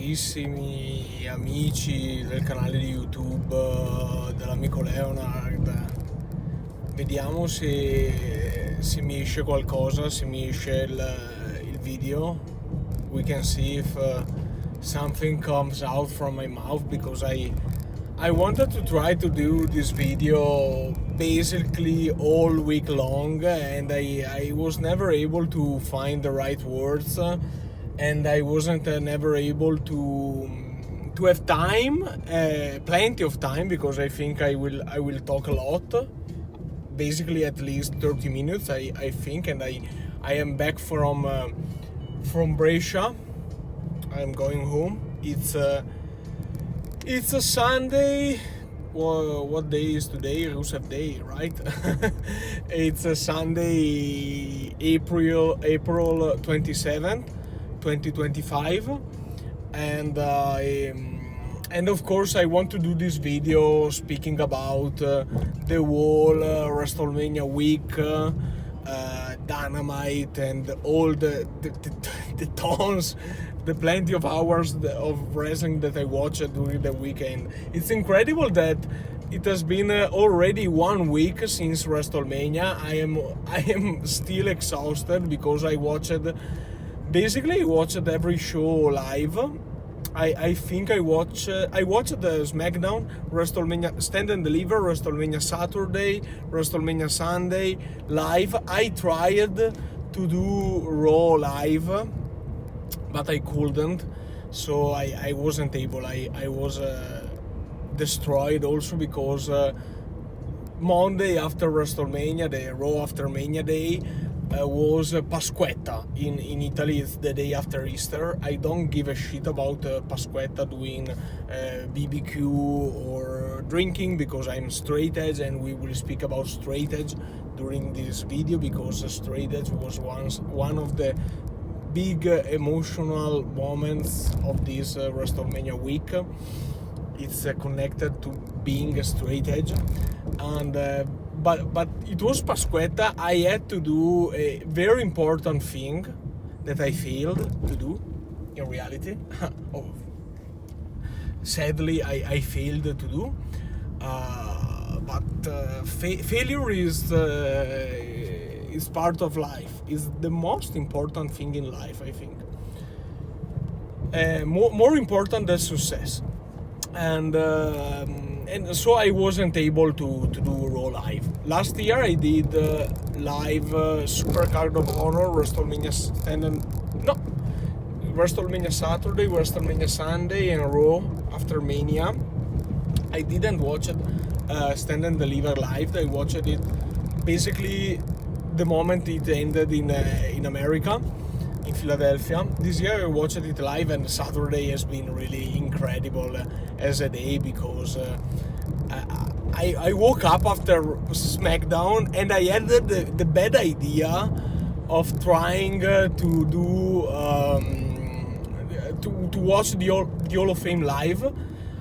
carissimi amici del canale di YouTube dell'amico Leonard. Vediamo se mi esce qualcosa, se mi esce il video. We can see if something comes out from my mouth, because I wanted to try to do this video basically all week long, and I was never able to find the right words, and I wasn't never able to have time, plenty of time, because I think I will talk a lot, basically at least 30 minutes I think, and I am back from Brescia. I'm going home. It's a Sunday. Well, what day is today? Rusev Day, right? It's a Sunday, April 27th, 2025, and of course I want to do this video speaking about the whole WrestleMania week, Dynamite, and all the tons, the plenty of hours of wrestling that I watched during the weekend. It's incredible that it has been already 1 week since WrestleMania. I am still exhausted because I watched every show live. I think I watched the SmackDown, WrestleMania Stand and Deliver, WrestleMania Saturday, WrestleMania Sunday live. I tried to do Raw live, but I couldn't, so I wasn't able. I was destroyed also because Monday after WrestleMania, the Raw after Mania day, was Pasquetta. In Italy it's the day after Easter. I don't give a shit about Pasquetta doing BBQ or drinking, because I'm straight edge, and we will speak about straight edge during this video, because straight edge was once one of the big emotional moments of this WrestleMania week. It's connected to being a straight edge, and but it was Pasquetta. I had to do a very important thing that I failed to do in reality. Sadly, I failed to do, but failure is part of life. Is the most important thing in life, I think. More important than success. And so I wasn't able to do Raw live. Last year I did live Supercard of Honor, WrestleMania Saturday, WrestleMania Sunday, and Raw after Mania. I didn't watch it Stand and Deliver live. I watched it basically the moment it ended in America, in Philadelphia. This year I watched it live, and Saturday has been really incredible as a day, because I woke up after SmackDown and I had the bad idea of trying to do to watch the Hall of Fame live.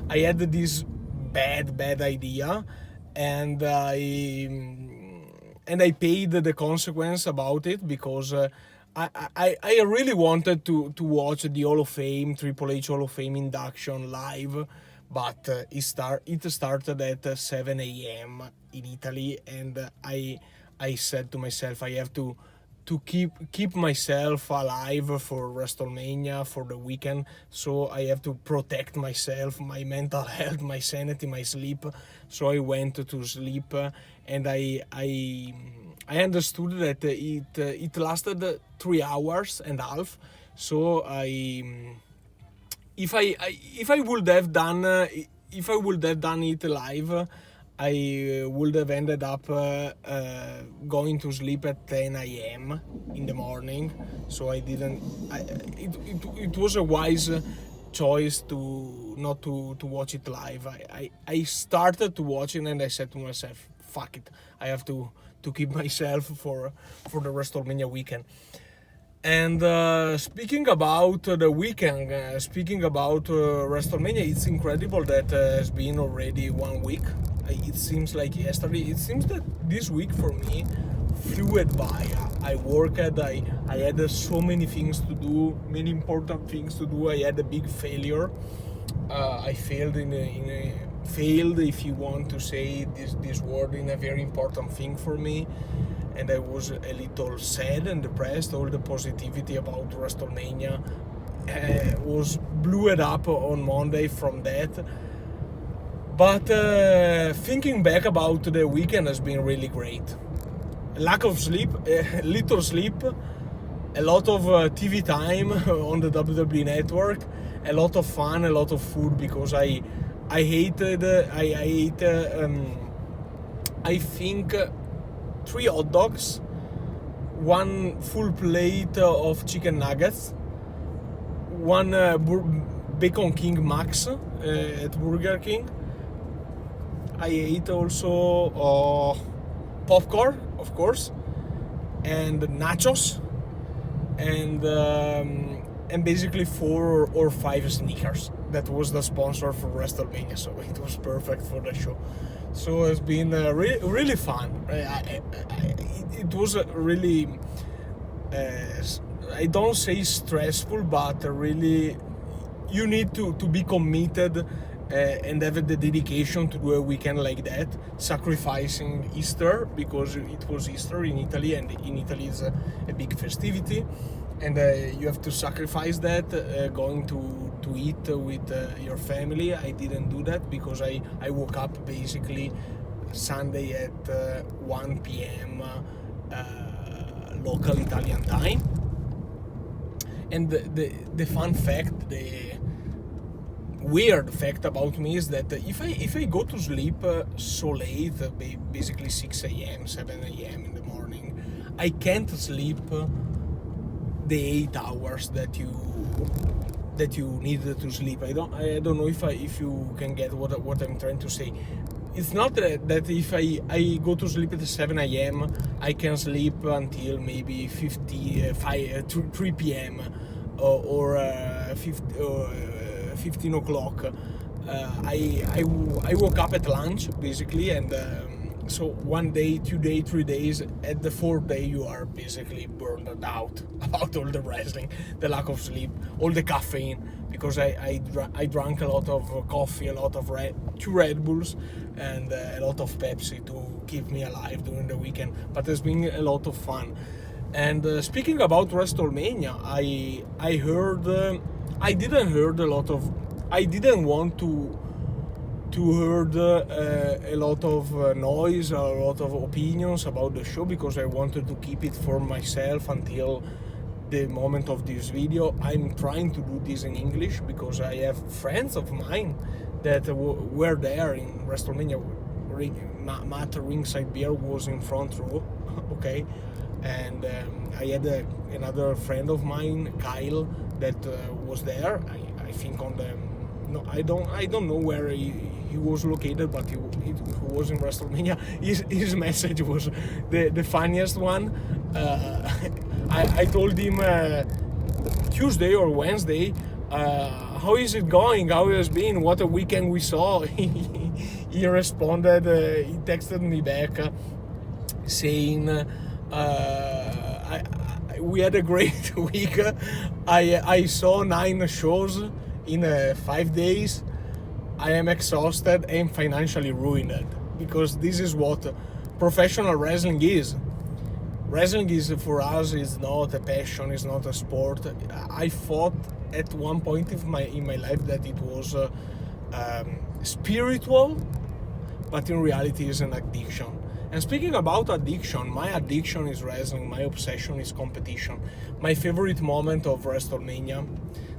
I had this bad idea, and I paid the consequence about it, because I really wanted to watch the Hall of Fame, Triple H Hall of Fame induction live, but it started at 7 a.m. in Italy, and I said to myself, I have to keep myself alive for WrestleMania, for the weekend, so I have to protect myself, my mental health, my sanity, my sleep. So I went to sleep, and I understood that it lasted 3 hours and a half. So if I would have done it live, I would have ended up going to sleep at 10 a.m. in the morning. So I didn't. It was a wise choice to not to watch it live. I started to watch it, and I said to myself, "Fuck it! I have to keep myself for the WrestleMania weekend." And speaking about the weekend, speaking about WrestleMania, it's incredible that it's been already 1 week. It seems like yesterday. It seems that this week for me flew by. I worked. I had so many things to do, many important things to do. I had a big failure. I failed failed, if you want to say this word, in a very important thing for me, and I was a little sad and depressed. All the positivity about WrestleMania was blew it up on Monday from that. But thinking back about the weekend has been really great. Lack of sleep, little sleep, a lot of TV time on the WWE network, a lot of fun, a lot of food, because I ate I think 3 hot dogs, 1 full plate of chicken nuggets, 1 Bacon King Max at Burger King. I ate also popcorn, of course, and nachos, and basically 4 or 5 Snickers. That was the sponsor for WrestleMania, so it was perfect for the show. So it's been really fun. It was really, I don't say stressful, but really you need to be committed and have the dedication to do a weekend like that, sacrificing Easter, because it was Easter in Italy, and in Italy is a big festivity, and you have to sacrifice that, going to eat with your family. I didn't do that because I woke up basically Sunday at 1 p.m. Local Italian time. And the fun fact, the weird fact about me is that if I go to sleep so late, basically 6 a.m., 7 a.m. in the morning, I can't sleep the 8 hours that you need to sleep. I don't know if you can get what I'm trying to say. It's not that if I go to sleep at 7 a.m. I can sleep until maybe 3 p.m. or 15 o'clock. I woke up at lunch basically, and so 1 day, 2 days, 3 days. At the 4th day you are basically burned out about all the wrestling, the lack of sleep, all the caffeine, because I drank a lot of coffee, a lot of 2 Red Bulls, and a lot of Pepsi to keep me alive during the weekend. But it's been a lot of fun. And speaking about WrestleMania, I heard I didn't want to heard a lot of noise, a lot of opinions about the show, because I wanted to keep it for myself until the moment of this video. I'm trying to do this in English because I have friends of mine that were there in WrestleMania. Matt Ringside Beer was in front row, okay, and I had another friend of mine, Kyle, that was there. I think on the I don't know where he was located, but he was in WrestleMania. His message was the funniest one. I told him Tuesday or Wednesday, how is it going? How has it been? What a weekend we saw. He responded, he texted me back saying, we had a great week. I saw 9 shows in 5 days. I am exhausted and financially ruined, because this is what professional wrestling is. Wrestling is, for us, is not a passion, it's not a sport. I thought at one point in my life that it was spiritual, but in reality it's an addiction. And speaking about addiction, my addiction is wrestling, my obsession is competition. My favorite moment of WrestleMania,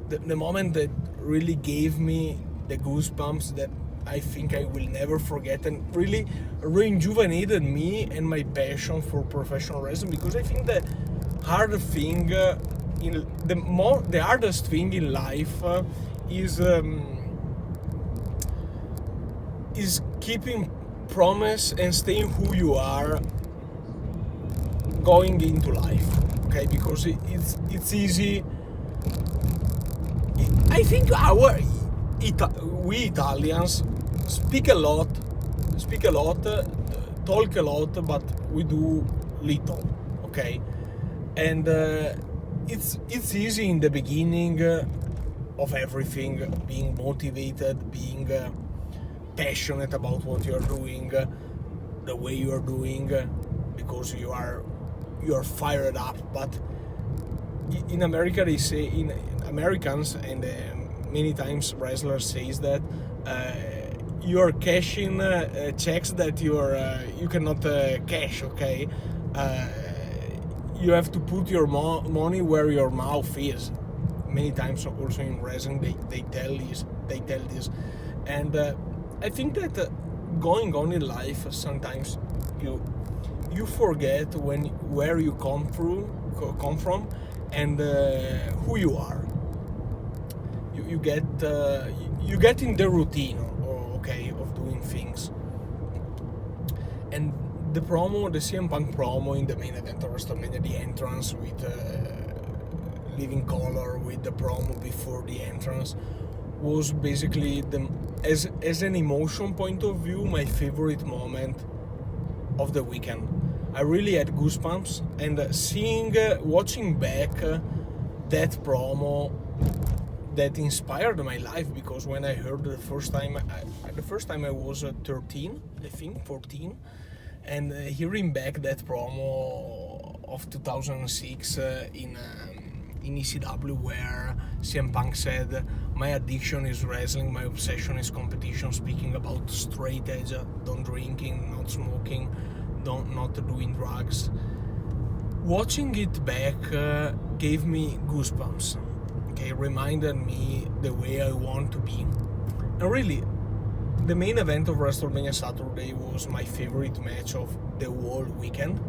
the moment that really gave me the goosebumps that I think I will never forget, and really rejuvenated me and my passion for professional wrestling, because I think the hardest thing the hardest thing in life is keeping promise and staying who you are going into life, okay? Because it's easy. I think we Italians speak a lot, talk a lot, but we do little, okay? And it's easy in the beginning of everything, being motivated, being passionate about what you're doing, the way you're doing, because you're fired up. But in America, they say, in Americans, and many times wrestlers says that you're cashing checks that you cannot cash, okay? You have to put your money where your mouth is. Many times also in wrestling they tell this, and I think that going on in life, sometimes you forget where you come from, and who you are. You get in the routine, okay, of doing things. And the CM Punk promo in the main event of WrestleMania, the entrance with Living Color, with the promo before the entrance, was basically as an emotion point of view, my favorite moment of the weekend. I really had goosebumps, and watching back that promo, that inspired my life, because when I heard the first time I was 13, I think 14, and hearing back that promo of 2006 in ECW, where CM Punk said, "My addiction is wrestling, my obsession is competition," speaking about straight edge, don't drinking, not smoking, not doing drugs. Watching it back gave me goosebumps. Okay, reminded me the way I want to be. And really, the main event of WrestleMania Saturday was my favorite match of the whole weekend.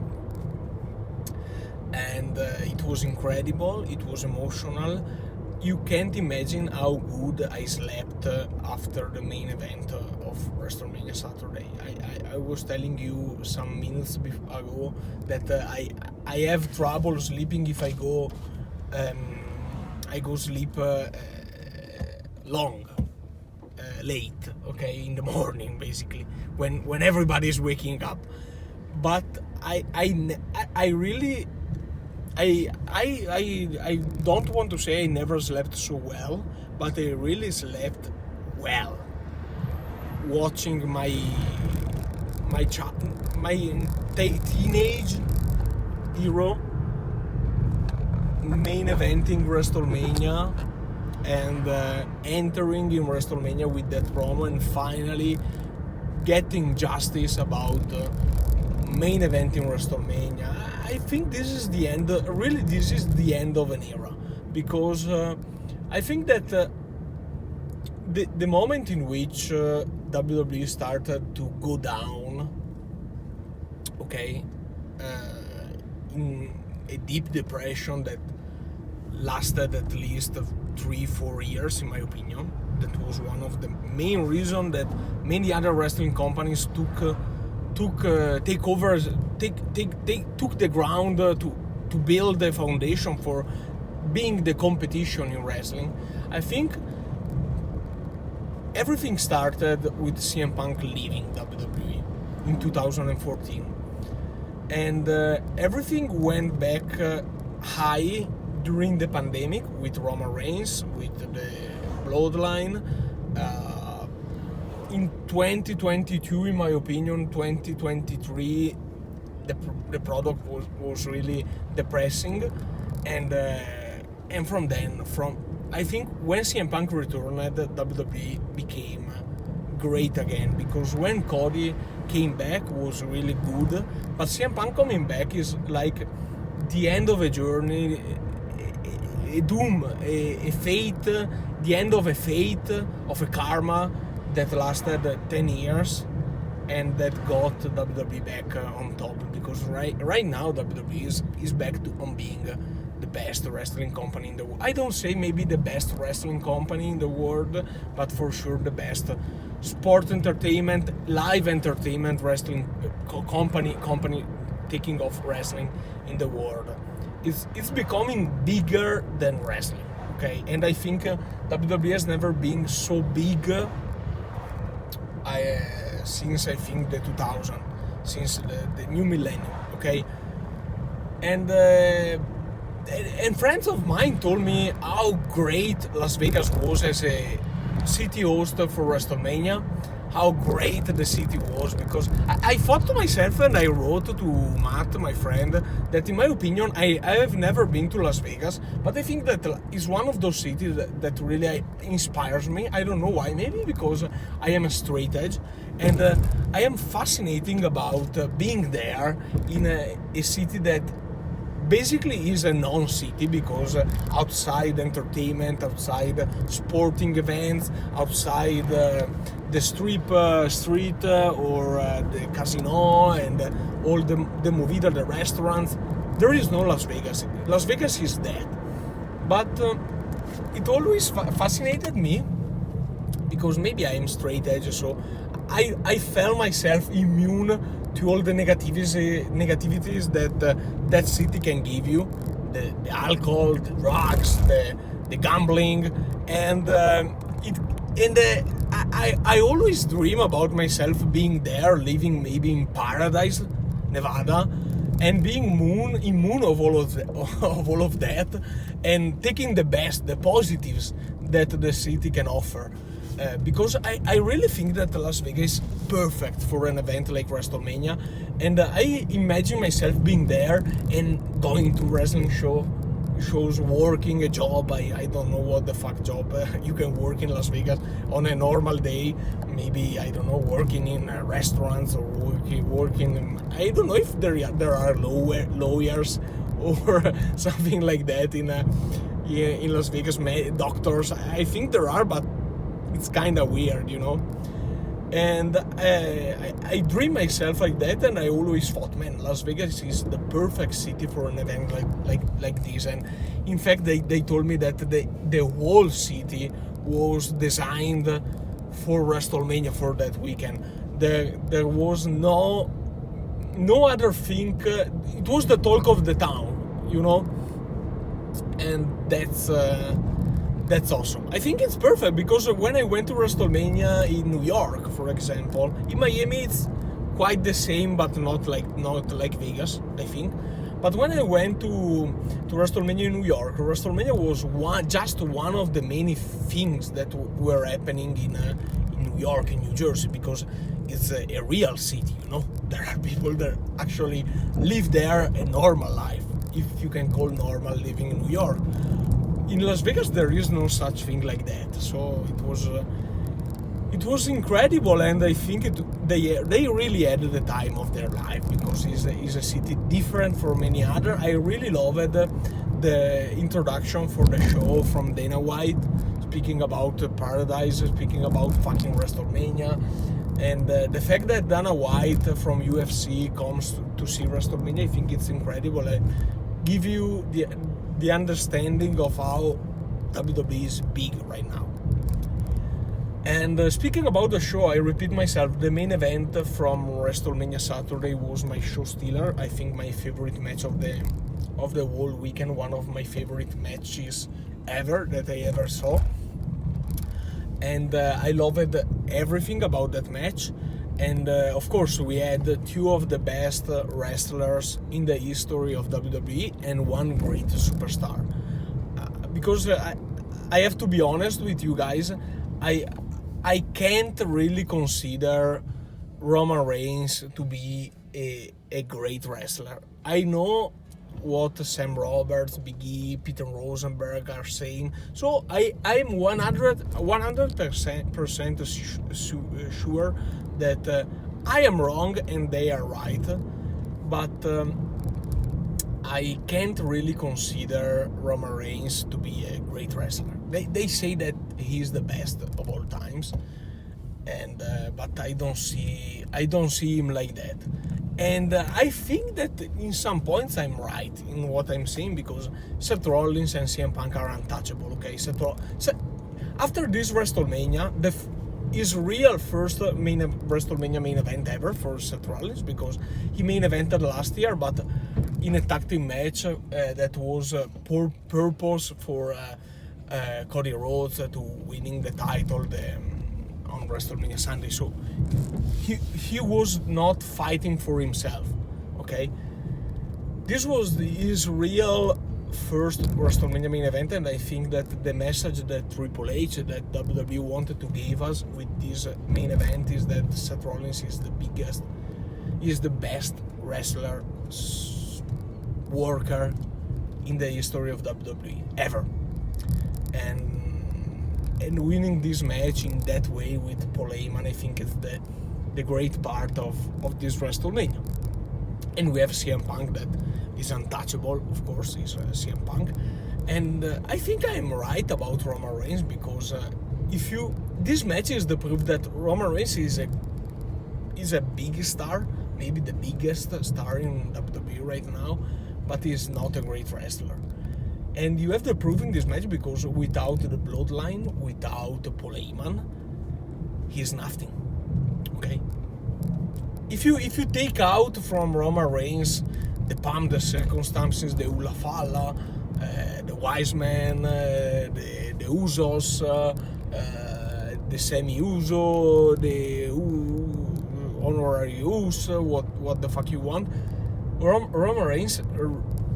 And it was incredible, it was emotional. You can't imagine how good I slept after the main event of WrestleMania Saturday. I was telling you some minutes ago that I have trouble sleeping if I go sleep long, late, okay, in the morning, basically, when everybody is waking up. But I really don't want to say I never slept so well, but I really slept well watching my teenage hero main eventing WrestleMania, and entering in WrestleMania with that promo, and finally getting justice about main eventing WrestleMania. I think this is the end. Really, this is the end of an era, because I think that the moment in which WWE started to go down, okay, in a deep depression that lasted at least 3-4 years, in my opinion. That was one of the main reasons that many other wrestling companies took the ground to build the foundation for being the competition in wrestling. I think everything started with CM Punk leaving WWE in 2014, and everything went back high during the pandemic with Roman Reigns, with the Bloodline. In 2022, in my opinion, 2023, the product was really depressing, and from then, I think when CM Punk returned, WWE became great again, because when Cody came back was really good, but CM Punk coming back is like the end of a journey, a doom, a fate, the end of a fate, of a karma that lasted 10 years, and that got WWE back on top, because right now WWE is back on being the best wrestling company in the world. I don't say maybe the best wrestling company in the world, but for sure the best sport entertainment, live entertainment wrestling company taking off wrestling in the world. It's becoming bigger than wrestling, okay? And I think WWE has never been so big since I think the 2000, since the new millennium, okay? And friends of mine told me how great Las Vegas was as a city host for WrestleMania, how great the city was, because I thought to myself, and I wrote to Matt, my friend, that in my opinion, I have never been to Las Vegas, but I think that is one of those cities that really inspires me. I don't know why, maybe because I am a straight edge, and I am fascinating about being there in a city that basically is a non-city, because outside entertainment, outside sporting events, outside the street or the casino and all the movida, the restaurants, there is no Las Vegas. Las Vegas is dead. But it always fascinated me, because maybe I am straight edge, so I felt myself immune to all the negativities that that city can give you, the alcohol, the drugs, the gambling, and I always dream about myself being there, living maybe in Paradise, Nevada, and being immune of all of that, and taking the best, the positives that the city can offer. Because I really think that Las Vegas is perfect for an event like WrestleMania, and I imagine myself being there and going to wrestling shows, working a job. I don't know what the fuck job you can work in Las Vegas on a normal day. Maybe, I don't know, working in restaurants, or working in, I don't know if there are lawyers or something like that in Las Vegas, doctors. I think there are, but it's kind of weird, you know. And I dream myself like that, and I always thought, man, Las Vegas is the perfect city for an event like this. And in fact, they told me that the whole city was designed for WrestleMania, for that weekend. There was no other thing. It was the talk of the town, you know. And that's awesome. I think it's perfect, because when I went to WrestleMania in New York, for example, in Miami it's quite the same, but not like Vegas, I think. But when I went to WrestleMania in New York, WrestleMania was just one of the many things that were happening in New York, in New Jersey, because it's a real city, you know. There are people that actually live there a normal life, if you can call normal living in New York. In Las Vegas there is no such thing like that, so it was incredible, and I think they really had the time of their life, because it's a city different from any other. I really loved the introduction for the show from Dana White, speaking about Paradise, speaking about fucking WrestleMania, and the fact that Dana White from UFC comes to see WrestleMania, I think it's incredible. I give you the understanding of how WWE is big right now. And speaking about the show, I repeat myself, the main event from WrestleMania Saturday was my show stealer. I think my favorite match of the whole weekend, one of my favorite matches ever that I ever saw. And I loved everything about that match. And of course, we had two of the best wrestlers in the history of WWE and one great superstar. Because I have to be honest with you guys, I can't really consider Roman Reigns to be a great wrestler. I know what Sam Roberts, Big E, Peter Rosenberg are saying, so I'm 100% sure that I am wrong and they are right, but I can't really consider Roman Reigns to be a great wrestler. They say that he's the best of all times, and but I don't see him like that. And I think that in some points I'm right in what I'm saying, because Seth Rollins and CM Punk are untouchable. Okay, after this WrestleMania, his real first WrestleMania main event ever for Seth Rollins, because he main evented last year, but in a tag team match that was purpose for Cody Rhodes to winning the title on WrestleMania Sunday. So he was not fighting for himself, okay? This was his real first WrestleMania main event, and I think that the message that Triple H, that WWE wanted to give us with this main event is that Seth Rollins is the biggest, is the best wrestler, worker in the history of WWE ever, and winning this match in that way with Paul Heyman, I think is the great part of this WrestleMania. And we have CM Punk that is untouchable, of course, is CM Punk. And I think I'm right about Roman Reigns, because this match is the proof that Roman Reigns is a big star, maybe the biggest star in WWE right now, but he's not a great wrestler. And you have the proof in this match, because without the bloodline, without Paul Heyman, he's nothing. Okay? If you take out from Roman Reigns the pomp, the circumstances, the Hula Falla, the Wise Man, the Usos, the Semi-Uso, the Honorary Uso, what the fuck you want, Roman Reigns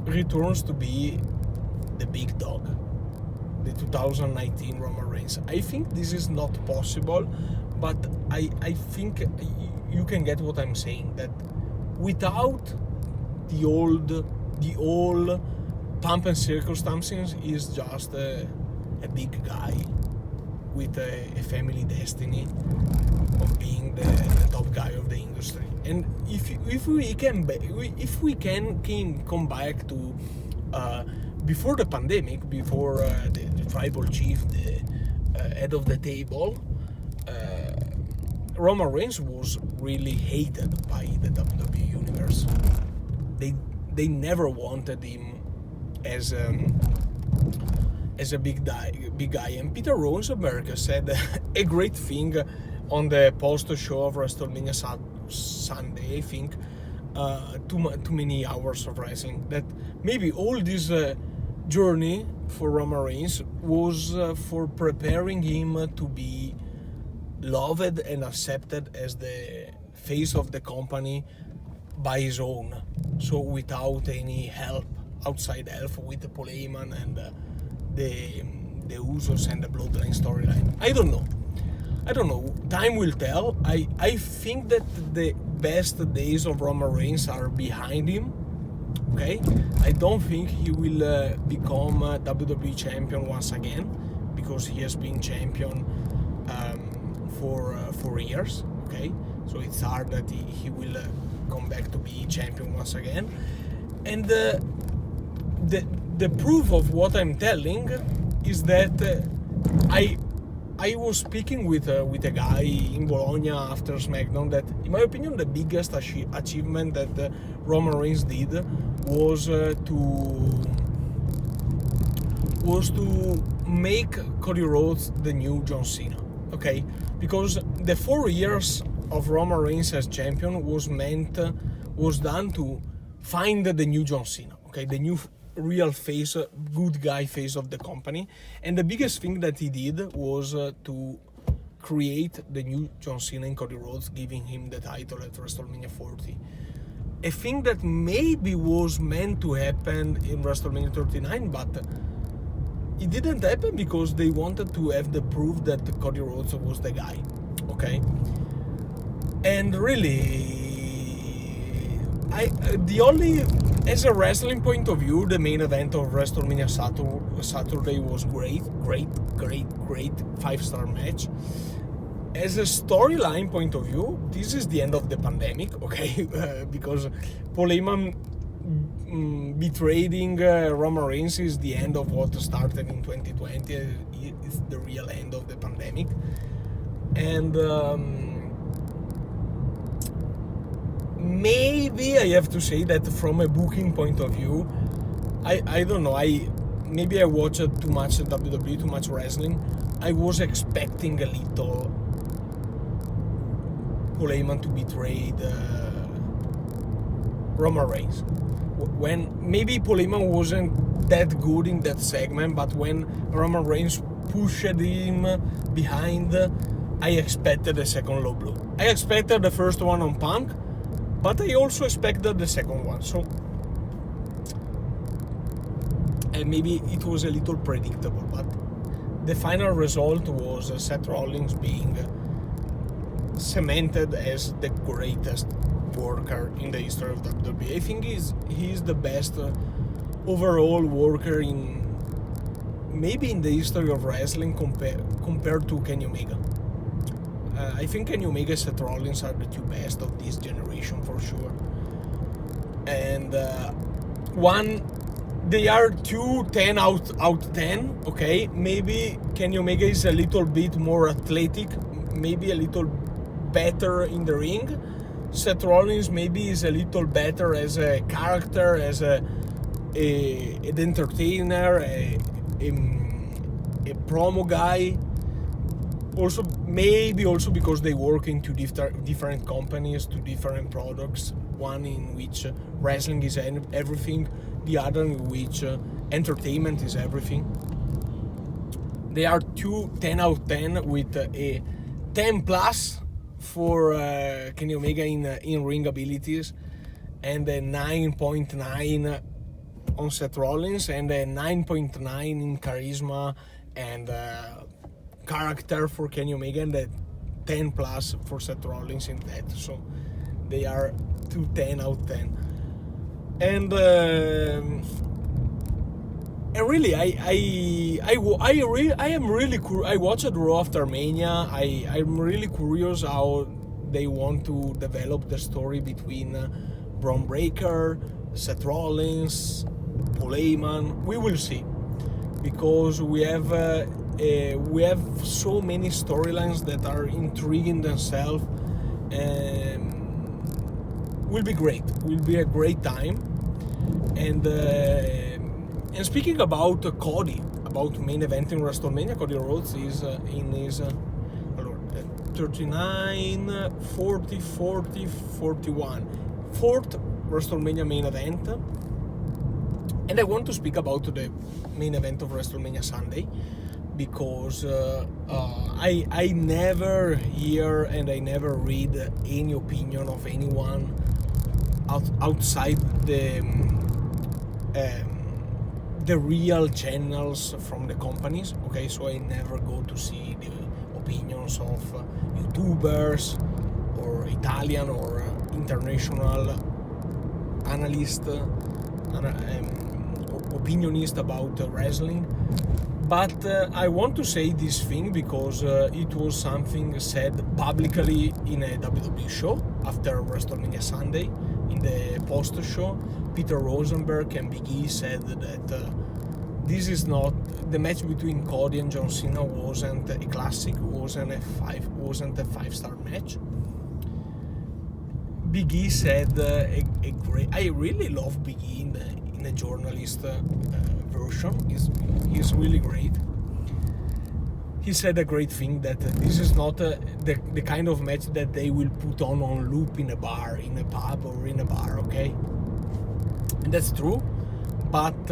returns to be the big dog, the 2019 Roman Reigns. I think this is not possible, but I think you can get what I'm saying, that without the old pomp and circumstances, is just a big guy with a family destiny of being the top guy of the industry. And if we can come back to before the pandemic, before the tribal chief, the head of the table, Roman Reigns was really hated by the WWE universe. They never wanted him as a big guy. And Peter Rosenberg said a great thing on the post-show of WrestleMania Sunday, I think, too many hours of wrestling, that maybe all this journey for Roman Reigns was for preparing him to be loved and accepted as the face of the company by his own, so without any help, outside help, with Paul Heyman and the Usos and the Bloodline storyline. I don't know. Time will tell. I think that the best days of Roman Reigns are behind him. Okay, I don't think he will become a WWE champion once again, because he has been champion for 4 years. Okay, so it's hard that he will come back to be champion once again. And the proof of what I'm telling is that I was speaking with a guy in Bologna after SmackDown that, in my opinion, the biggest achievement that Roman Reigns did was to make Cody Rhodes the new John Cena. Okay, because the 4 years of Roman Reigns as champion was done to find the new John Cena. Okay, the new real face, good guy face of the company. And the biggest thing that he did was to create the new John Cena in Cody Rhodes, giving him the title at WrestleMania 40. A thing that maybe was meant to happen in WrestleMania 39, but it didn't happen because they wanted to have the proof that Cody Rhodes was the guy. Okay? And really, as a wrestling point of view, the main event of WrestleMania Saturday was great, 5-star match. As a storyline point of view, this is the end of the pandemic, okay? Because Paul Heyman betraying Roman Reigns is the end of what started in 2020. It's the real end of the pandemic. And maybe I have to say that from a booking point of view, I don't know, maybe I watched too much WWE, too much wrestling. I was expecting a little Paul Heyman to betray Roman Reigns. When maybe Paul Heyman wasn't that good in that segment, but when Roman Reigns pushed him behind, I expected a second low blow. I expected the first one on Punk, but I also expected the second one. So maybe it was a little predictable, but the final result was Seth Rollins being cemented as the greatest worker in the history of WWE. I think he's the best overall worker in the history of wrestling compared to Kenny Omega. I think Kenny Omega and Seth Rollins are the two best of this generation for sure. And they are 10 out of 10, okay? Maybe Kenny Omega is a little bit more athletic, maybe a little better in the ring. Seth Rollins maybe is a little better as a character, as an entertainer, a promo guy. Also because they work in two different companies, two different products. One in which wrestling is everything, the other in which entertainment is everything. They are 10 out of 10 with a 10 plus for Kenny Omega in ring abilities, and a 9.9 on Seth Rollins, and a 9.9 in charisma and character for Kenny Omega, and a 10 plus for Seth Rollins in that. So they are 10 out of 10. And really, I watched Raw after Mania. I'm really curious how they want to develop the story between Braun Breaker, Seth Rollins, Paul Heyman. We will see, because we have so many storylines that are intriguing themselves. Will be great. Will be a great time. And speaking about Cody, about main event in WrestleMania, Cody Rhodes is in his 39, 40, 40, 41. Fourth WrestleMania main event. And I want to speak about the main event of WrestleMania Sunday, because I never hear and I never read any opinion of anyone outside the real channels from the companies. Okay, so I never go to see the opinions of YouTubers or Italian or international analyst, opinionist about wrestling. But I want to say this thing because it was something said publicly in a WWE show after WrestleMania Sunday. In the post show, Peter Rosenberg and Big E said that this is not the match between Cody and John Cena wasn't a classic, wasn't a 5-star match. Big E said a great. I really love Big E in the journalist version. He's really great. He said a great thing, that this is not the kind of match that they will put on loop in a bar, in a pub or in a bar, okay? And that's true, but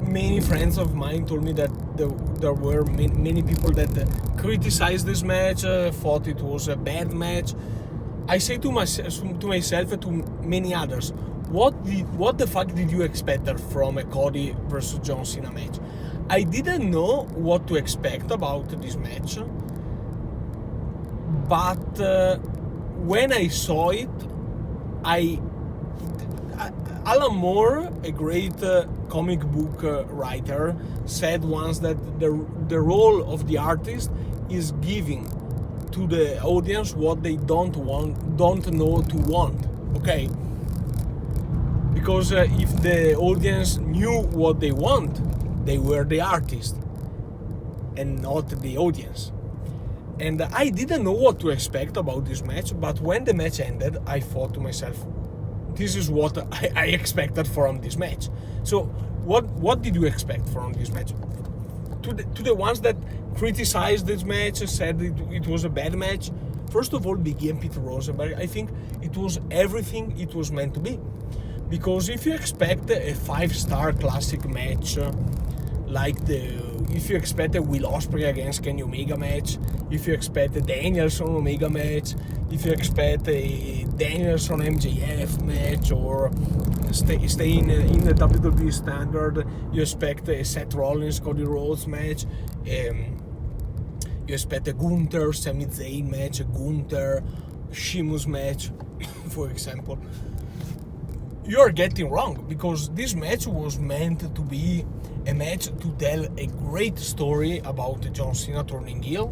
many friends of mine told me that there were many people that criticized this match, thought it was a bad match. I say to myself and to many others, what the fuck did you expect from a Cody versus John Cena match? I didn't know what to expect about this match, but when I saw it, Alan Moore, a great comic book writer, said once that the role of the artist is giving to the audience what they don't know to want. Okay, because if the audience knew what they want, they were the artist and not the audience. And I didn't know what to expect about this match, but when the match ended, I thought to myself, this is what I expected from this match. So what did you expect from this match? To the ones that criticized this match, said it was a bad match, first of all, Big E and Peter Rosenberg, I think it was everything it was meant to be. Because if you expect a 5-star classic match, if you expect a Will Ospreay against Kenny Omega match, if you expect a Danielson Omega match, if you expect a Danielson MJF match, or stay in the WWE standard. You expect a Seth Rollins Cody Rhodes match. You expect a Gunther Sami Zayn match, a Gunther Sheamus match, for example. You are getting wrong, because this match was meant to be a match to tell a great story about John Cena turning heel,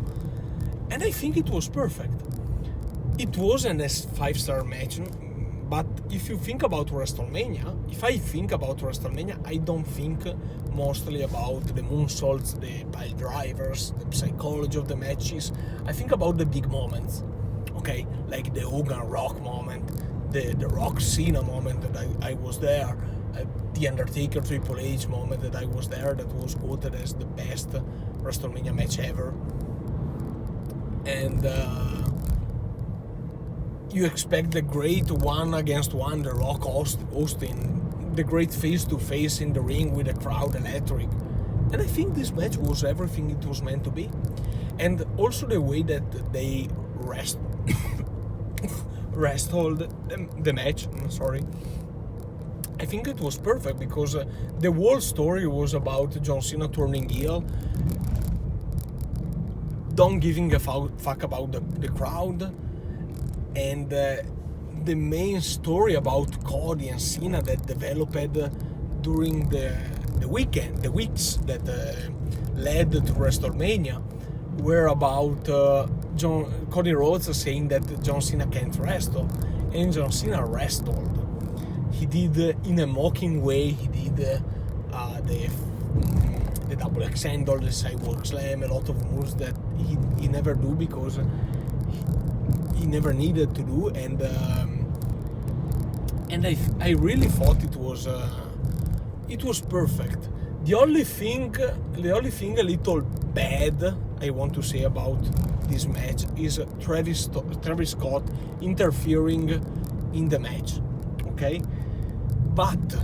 and I think it was perfect. It was an S5-star match, but if you think about WrestleMania, if I think about WrestleMania, I don't think mostly about the moonsaults, the pile drivers, the psychology of the matches. I think about the big moments, okay? Like the Hogan Rock moment, the Rock Cena moment that I was there, the Undertaker Triple H moment that I was there, that was quoted as the best WrestleMania match ever. And you expect the great one-against-one, the Rock Austin, the great face-to-face in the ring with the crowd electric. And I think this match was everything it was meant to be. And also the way that they wrestled the match, sorry, I think it was perfect, because the whole story was about John Cena turning heel, don't giving a fuck about the crowd, and the main story about Cody and Cena that developed during the weeks that led to WrestleMania were about Cody Rhodes saying that John Cena can't wrestle, and John Cena wrestled. He did in a mocking way. He did the double X handle, the sidewalk slam, a lot of moves that he never do because he never needed to do, and I really thought it was perfect. The only thing a little bad I want to say about this match is Travis Scott interfering in the match, okay? But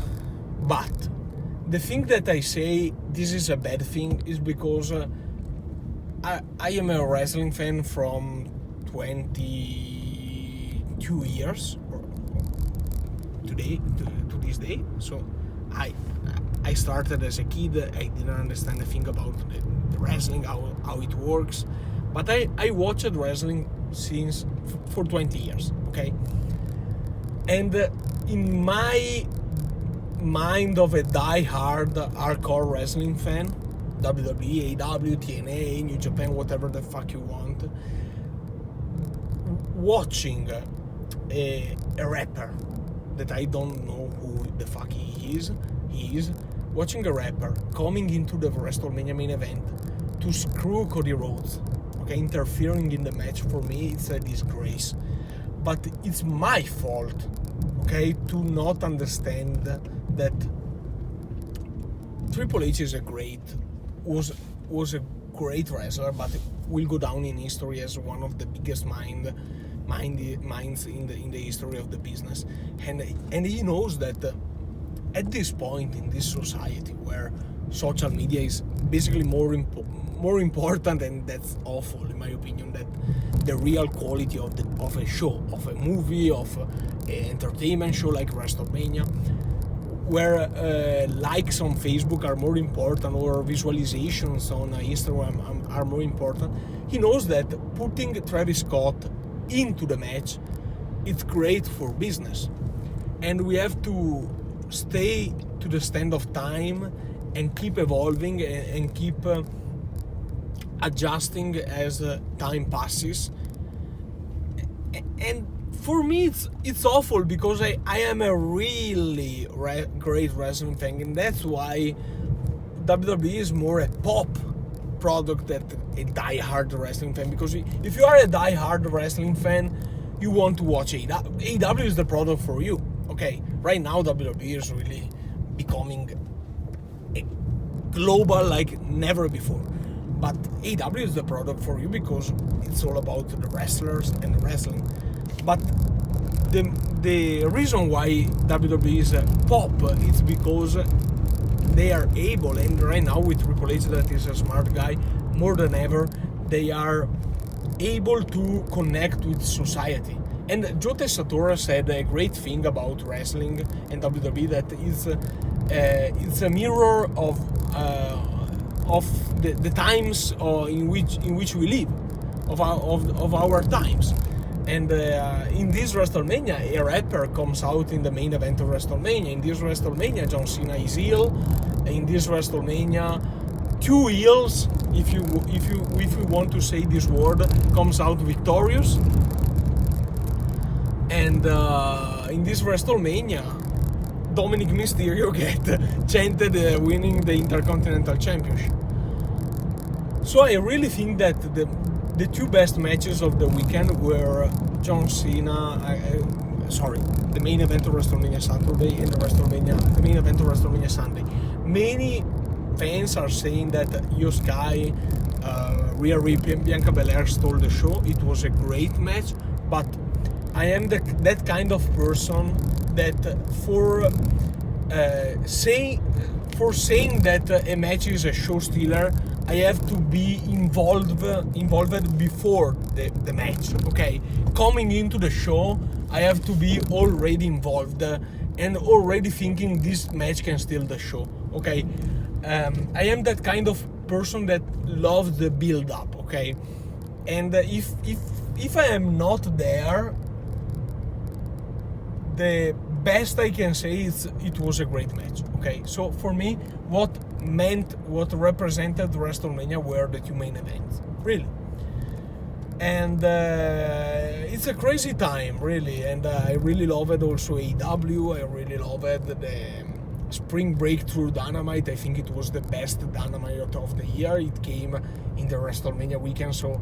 the thing that I say this is a bad thing is because I am a wrestling fan from 22 years to this day. So I started as a kid. I didn't understand a thing about the wrestling, how it works, but I watched wrestling for 20 years, okay? And in my mind of a die-hard hardcore wrestling fan, WWE, AEW, TNA, New Japan, whatever the fuck you want, watching a rapper that I don't know who the fuck he is, watching a rapper coming into the WrestleMania main event to screw Cody Rhodes, okay, interfering in the match, for me it's a disgrace. But it's my fault, okay, to not understand that Triple H was a great wrestler, but will go down in history as one of the biggest minds in the history of the business, and he knows that at this point in this society where social media is basically more important, and that's awful in my opinion, that the real quality of a show, of a movie, of an entertainment show like WrestleMania, where likes on Facebook are more important, or visualizations on Instagram are more important. He knows that putting Travis Scott into the match, it's great for business, and we have to stay to the stand of time and keep evolving and keep adjusting as time passes. And for me it's awful, because I am a really great wrestling fan, and that's why WWE is more a pop product than a die-hard wrestling fan. Because if you are a die-hard wrestling fan, you want to watch AEW. AEW is the product for you, okay? Right now WWE is really becoming a global like never before, but AEW is the product for you because it's all about the wrestlers and the wrestling. But the reason why WWE is pop, it's because they are able, and right now with Triple H, that is a smart guy, more than ever, they are able to connect with society. And Joe Tessitore said a great thing about wrestling and WWE, that it's a mirror of the times in which we live, of our times. And in this WrestleMania, a rapper comes out in the main event of WrestleMania. In this WrestleMania, John Cena is heel. In this WrestleMania, two heels, if you want to say this word, comes out victorious. And in this WrestleMania, Dominic Mysterio get chanted winning the Intercontinental Championship. So I really think that the two best matches of the weekend were John Cena, the main event of WrestleMania Saturday and the main event of WrestleMania Sunday. Many fans are saying that Io Sky, Rhea Ripley and Bianca Belair stole the show. It was a great match, but I am that kind of person that for saying that a match is a show stealer, I have to be involved before the match. Okay, coming into the show, I have to be already involved and already thinking this match can steal the show. Okay, I am that kind of person that loves the build-up. Okay, and if I am not there, the best I can say is it was a great match. Okay, so for me, what represented WrestleMania were the two main events, really. And it's a crazy time, really, and I really loved also AEW. I really loved the Spring Breakthrough Dynamite. I think it was the best Dynamite of the year. It came in the WrestleMania weekend, so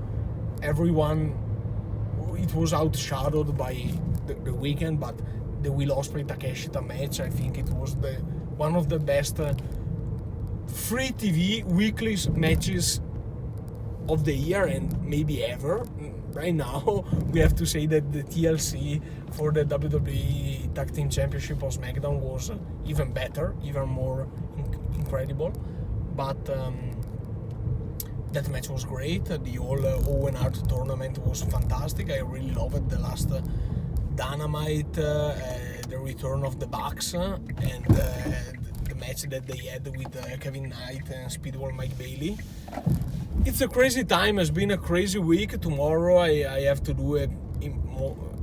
everyone, it was outshadowed by the weekend, but the Will Ospreay Takeshita match, I think it was one of the best free TV weekly matches of the year and maybe ever. Right now, we have to say that the TLC for the WWE Tag Team Championship on SmackDown was even better, even more incredible. But that match was great. The whole Owen Hart tournament was fantastic. I really loved the last Dynamite, the return of the Bucks, and the match that they had with Kevin Knight and Speedball Mike Bailey. It's a crazy time. It's been a crazy week. Tomorrow I have to do a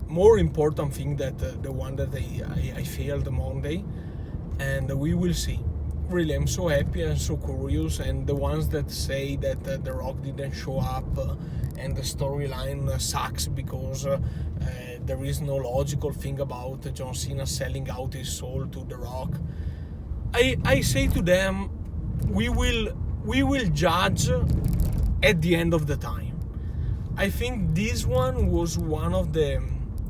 more important thing that the one that I failed Monday, and we will see. Really, I'm so happy and so curious. And the ones that say that The Rock didn't show up and the storyline sucks because there is no logical thing about John Cena selling out his soul to The Rock, I say to them, we will judge at the end of the time. I think this one was one of the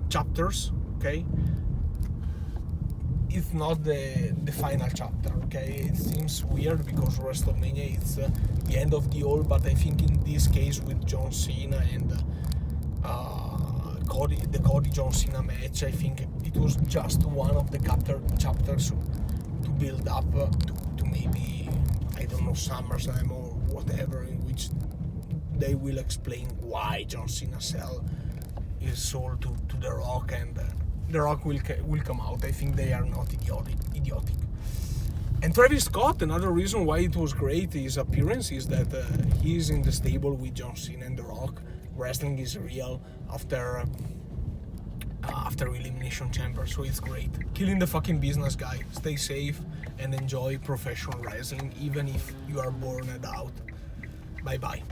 chapters, okay? It's not the final chapter, okay? It seems weird because WrestleMania is the end of the all, but I think in this case with John Cena and the Cody John Cena match, I think it was just one of the chapters to build up to maybe, I don't know, SummerSlam or whatever, in which they will explain why John Cena sell his soul to The Rock, and The Rock will come out. I think they are not idiotic. And Travis Scott, another reason why it was great, his appearance is that he is in the stable with John Cena and The Rock. Wrestling is real after Elimination Chamber, so it's great. Killing the fucking business, guy. Stay safe and enjoy professional wrestling, even if you are burned out. Bye bye.